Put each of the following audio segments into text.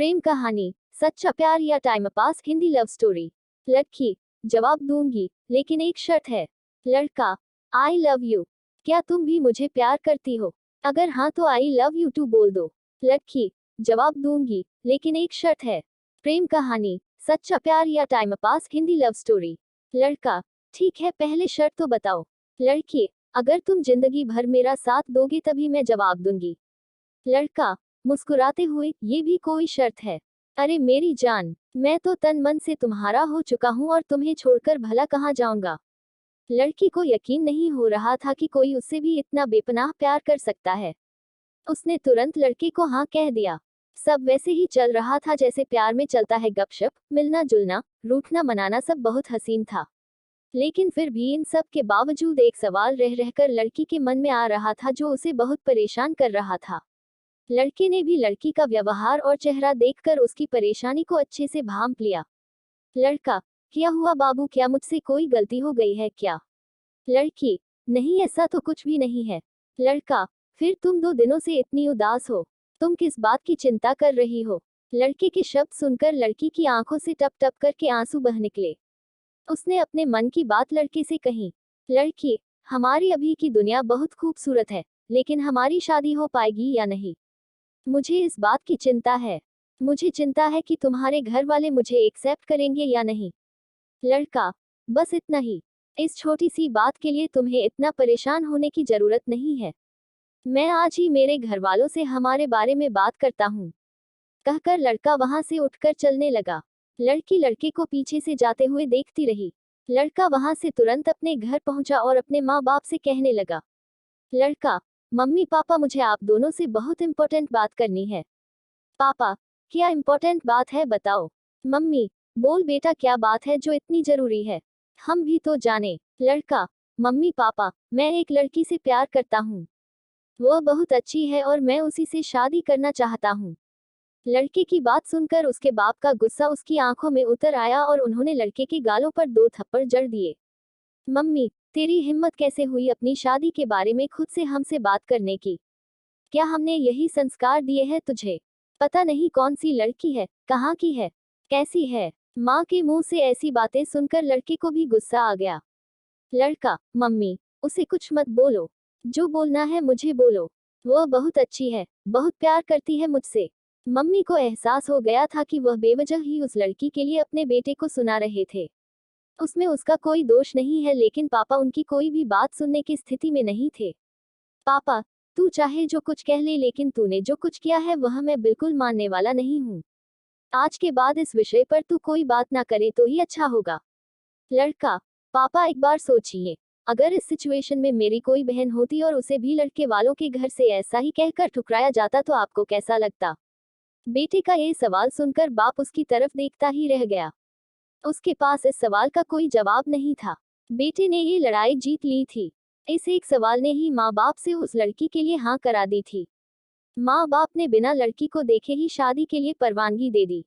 प्रेम कहानी, सच्चा प्यार या time pass, Hindi love story. लड़की, जवाब दूंगी, लेकिन एक शर्त है। लड़का, आई लव यू। क्या तुम भी मुझे प्यार करती हो? अगर हाँ तो आई लव यू टू बोल दो। लड़की, जवाब दूंगी, लेकिन एक शर्त है। प्रेम कहानी, सच्चा प्यार या time pass, Hindi love story. लड़का, ठीक है, पहले शर्त तो बताओ। लड़की, अगर तुम जिंदगी भर मेरा साथ दोगे तभी मैं जवाब दूंगी। लड़का, मुस्कुराते हुए, ये भी कोई शर्त है? अरे मेरी जान, मैं तो तन मन से तुम्हारा हो चुका हूँ और तुम्हें छोड़कर भला कहाँ जाऊंगा। लड़की को यकीन नहीं हो रहा था कि कोई उससे भी इतना बेपनाह प्यार कर सकता है। उसने तुरंत लड़के को हाँ कह दिया। सब वैसे ही चल रहा था जैसे प्यार में चलता है, गपशप, मिलना जुलना, रूठना मनाना, सब बहुत हसीन था। लेकिन फिर भी इन सब के बावजूद एक सवाल रह रहकर लड़की के मन में आ रहा था जो उसे बहुत परेशान कर रहा था। लड़के ने भी लड़की का व्यवहार और चेहरा देखकर उसकी परेशानी को अच्छे से भांप लिया। लड़का, क्या हुआ बाबू, क्या मुझसे कोई गलती हो गई है क्या? लड़की, नहीं ऐसा तो कुछ भी नहीं है। लड़का, फिर तुम 2 दिनों से इतनी उदास हो, तुम किस बात की चिंता कर रही हो? लड़के के शब्द सुनकर लड़की की आंखों से टप टप करके आंसू बह निकले। उसने अपने मन की बात लड़के से कही। लड़की, हमारी अभी की दुनिया बहुत खूबसूरत है, लेकिन हमारी शादी हो पाएगी या नहीं, मुझे इस बात की चिंता है। मुझे चिंता है कि तुम्हारे घर वाले मुझे एक्सेप्ट करेंगे या नहीं। लड़का, बस इतना ही। इस छोटी सी बात के लिए तुम्हें इतना परेशान होने की जरूरत नहीं है। मैं आज ही मेरे घर वालों से हमारे बारे में बात करता हूँ, कहकर लड़का वहां से उठकर चलने लगा। लड़की लड़के को पीछे से जाते हुए देखती रही। लड़का वहां से तुरंत अपने घर पहुंचा और अपने माँ बाप से कहने लगा। लड़का, मम्मी पापा, मुझे आप दोनों से बहुत इंपॉर्टेंट बात करनी है। पापा, क्या इंपॉर्टेंट बात है, बताओ। मम्मी, बोल बेटा, क्या बात है जो इतनी जरूरी है, हम भी तो जाने। लड़का, मम्मी पापा, मैं एक लड़की से प्यार करता हूँ, वो बहुत अच्छी है और मैं उसी से शादी करना चाहता हूँ। लड़के की बात सुनकर उसके बाप का गुस्सा उसकी आंखों में उतर आया और उन्होंने लड़के के गालों पर 2 थप्पड़ जड़ दिए। मम्मी, तेरी हिम्मत कैसे हुई अपनी शादी के बारे में खुद से हमसे बात करने की? क्या हमने यही संस्कार दिए हैं तुझे? पता नहीं कौन सी लड़की है, कहाँ की है, कैसी है। माँ के मुंह से ऐसी बातें सुनकर लड़के को भी गुस्सा आ गया। लड़का, मम्मी, उसे कुछ मत बोलो, जो बोलना है मुझे बोलो। वह बहुत अच्छी है, बहुत प्यार करती है मुझसे। मम्मी को एहसास हो गया था कि वह बेवजह ही उस लड़की के लिए अपने बेटे को सुना रहे थे। उसमें उसका कोई दोष नहीं है, लेकिन पापा उनकी कोई भी बात सुनने की स्थिति में नहीं थे। पापा, तू चाहे जो कुछ कह ले, लेकिन तूने जो कुछ किया है वह मैं बिल्कुल मानने वाला नहीं हूँ। आज के बाद इस विषय पर तू कोई बात ना करे तो ही अच्छा होगा। लड़का, पापा एक बार सोचिए, अगर इस सिचुएशन में मेरी कोई बहन होती और उसे भी लड़के वालों के घर से ऐसा ही कहकर ठुकराया जाता तो आपको कैसा लगता? बेटे का ये सवाल सुनकर बाप उसकी तरफ देखता ही रह गया। उसके पास इस सवाल का कोई जवाब नहीं था। बेटे ने ये लड़ाई जीत ली थी। इस एक सवाल ने ही माँ बाप से उस लड़की के लिए हाँ करा दी थी। माँ बाप ने बिना लड़की को देखे ही शादी के लिए परवानगी दे दी।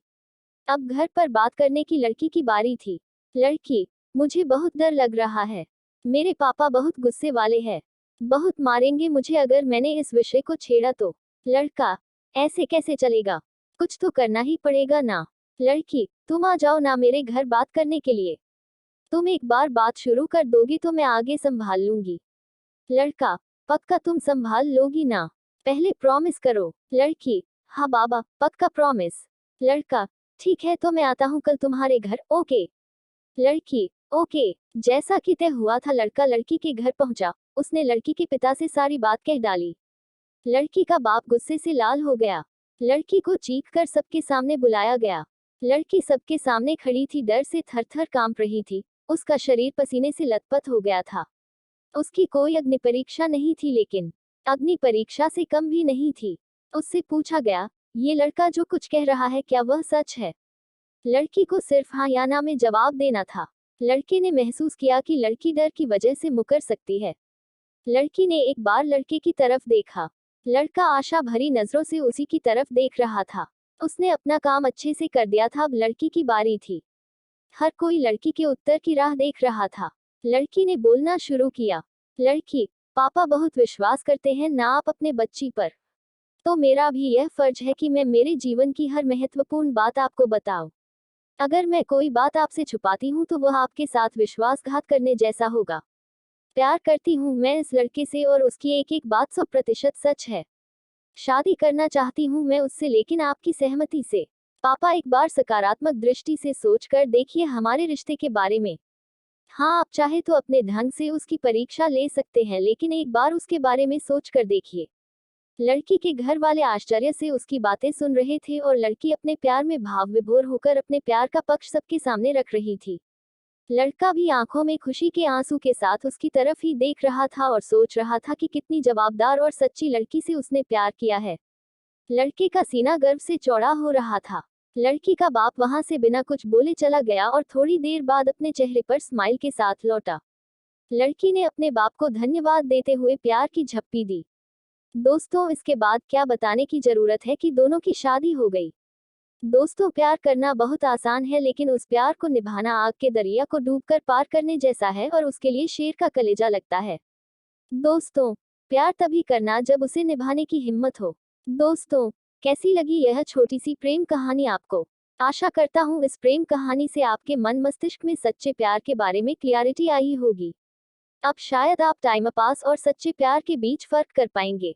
अब घर पर बात करने की लड़की की बारी थी। लड़की, मुझे बहुत डर लग रहा है, मेरे पापा बहुत गुस्से वाले हैं, बहुत मारेंगे मुझे अगर मैंने इस विषय को छेड़ा तो। लड़का, ऐसे कैसे चलेगा, कुछ तो करना ही पड़ेगा ना। लड़की, तुम आ जाओ ना मेरे घर बात करने के लिए, तुम एक बार बात शुरू कर दोगी तो मैं आगे संभाल लूंगी। लड़का, पक्का तुम संभाल लोगी ना, पहले प्रॉमिस करो। लड़की, हाँ बाबा, पक्का प्रॉमिस। लड़का, ठीक है तो मैं आता हूँ कल तुम्हारे घर, ओके। लड़की, ओके। जैसा कि तय हुआ था, लड़का लड़की के घर पहुंचा। उसने लड़की के पिता से सारी बात कह डाली। लड़की का बाप गुस्से से लाल हो गया। लड़की को चीख कर सबके सामने बुलाया गया। लड़की सबके सामने खड़ी थी, डर से थर थर कांप रही थी। उसका शरीर पसीने से लथपथ हो गया था। उसकी कोई अग्नि परीक्षा नहीं थी, लेकिन अग्नि परीक्षा से कम भी नहीं थी। उससे पूछा गया, ये लड़का जो कुछ कह रहा है क्या वह सच है? लड़की को सिर्फ हाँ या ना में जवाब देना था। लड़के ने महसूस किया कि लड़की डर की वजह से मुकर सकती है। लड़की ने एक बार लड़के की तरफ देखा। लड़का आशा भरी नजरों से उसी की तरफ देख रहा था। उसने अपना काम अच्छे से कर दिया था, अब लड़की की बारी थी। हर कोई लड़की के उत्तर की राह देख रहा था। लड़की ने बोलना शुरू किया। लड़की, पापा बहुत विश्वास करते हैं ना आप अपने बच्ची पर। तो मेरा भी यह फर्ज है कि मैं मेरे जीवन की हर महत्वपूर्ण बात आपको बताऊं। अगर मैं कोई बात आपसे छुपाती हूँ तो वह आपके साथ विश्वासघात करने जैसा होगा। प्यार करती हूँ मैं इस लड़के से और उसकी एक एक बात 100% सच है। शादी करना चाहती हूँ मैं उससे, लेकिन आपकी सहमति से। पापा, एक बार सकारात्मक दृष्टि से सोचकर देखिए हमारे रिश्ते के बारे में। हाँ, आप चाहे तो अपने ढंग से उसकी परीक्षा ले सकते हैं, लेकिन एक बार उसके बारे में सोच कर देखिए। लड़की के घर वाले आश्चर्य से उसकी बातें सुन रहे थे और लड़की अपने प्यार में भाव विभोर होकर अपने प्यार का पक्ष सबके सामने रख रही थी। लड़का भी आंखों में खुशी के आंसू के साथ उसकी तरफ ही देख रहा था और सोच रहा था कि कितनी जवाबदार और सच्ची लड़की से उसने प्यार किया है। लड़के का सीना गर्व से चौड़ा हो रहा था। लड़की का बाप वहां से बिना कुछ बोले चला गया और थोड़ी देर बाद अपने चेहरे पर स्माइल के साथ लौटा। लड़की ने अपने बाप को धन्यवाद देते हुए प्यार की झप्पी दी। दोस्तों, इसके बाद क्या बताने की जरूरत है कि दोनों की शादी हो गई। दोस्तों, प्यार करना बहुत आसान है, लेकिन उस प्यार को निभाना आग के दरिया को डूबकर पार करने जैसा है और उसके लिए शेर का कलेजा लगता है। दोस्तों, प्यार तभी करना जब उसे निभाने की हिम्मत हो। दोस्तों, कैसी लगी यह छोटी सी प्रेम कहानी आपको? आशा करता हूँ इस प्रेम कहानी से आपके मन मस्तिष्क में सच्चे प्यार के बारे में क्लियरिटी आई होगी। अब शायद आप टाइम पास और सच्चे प्यार के बीच फर्क कर पाएंगे।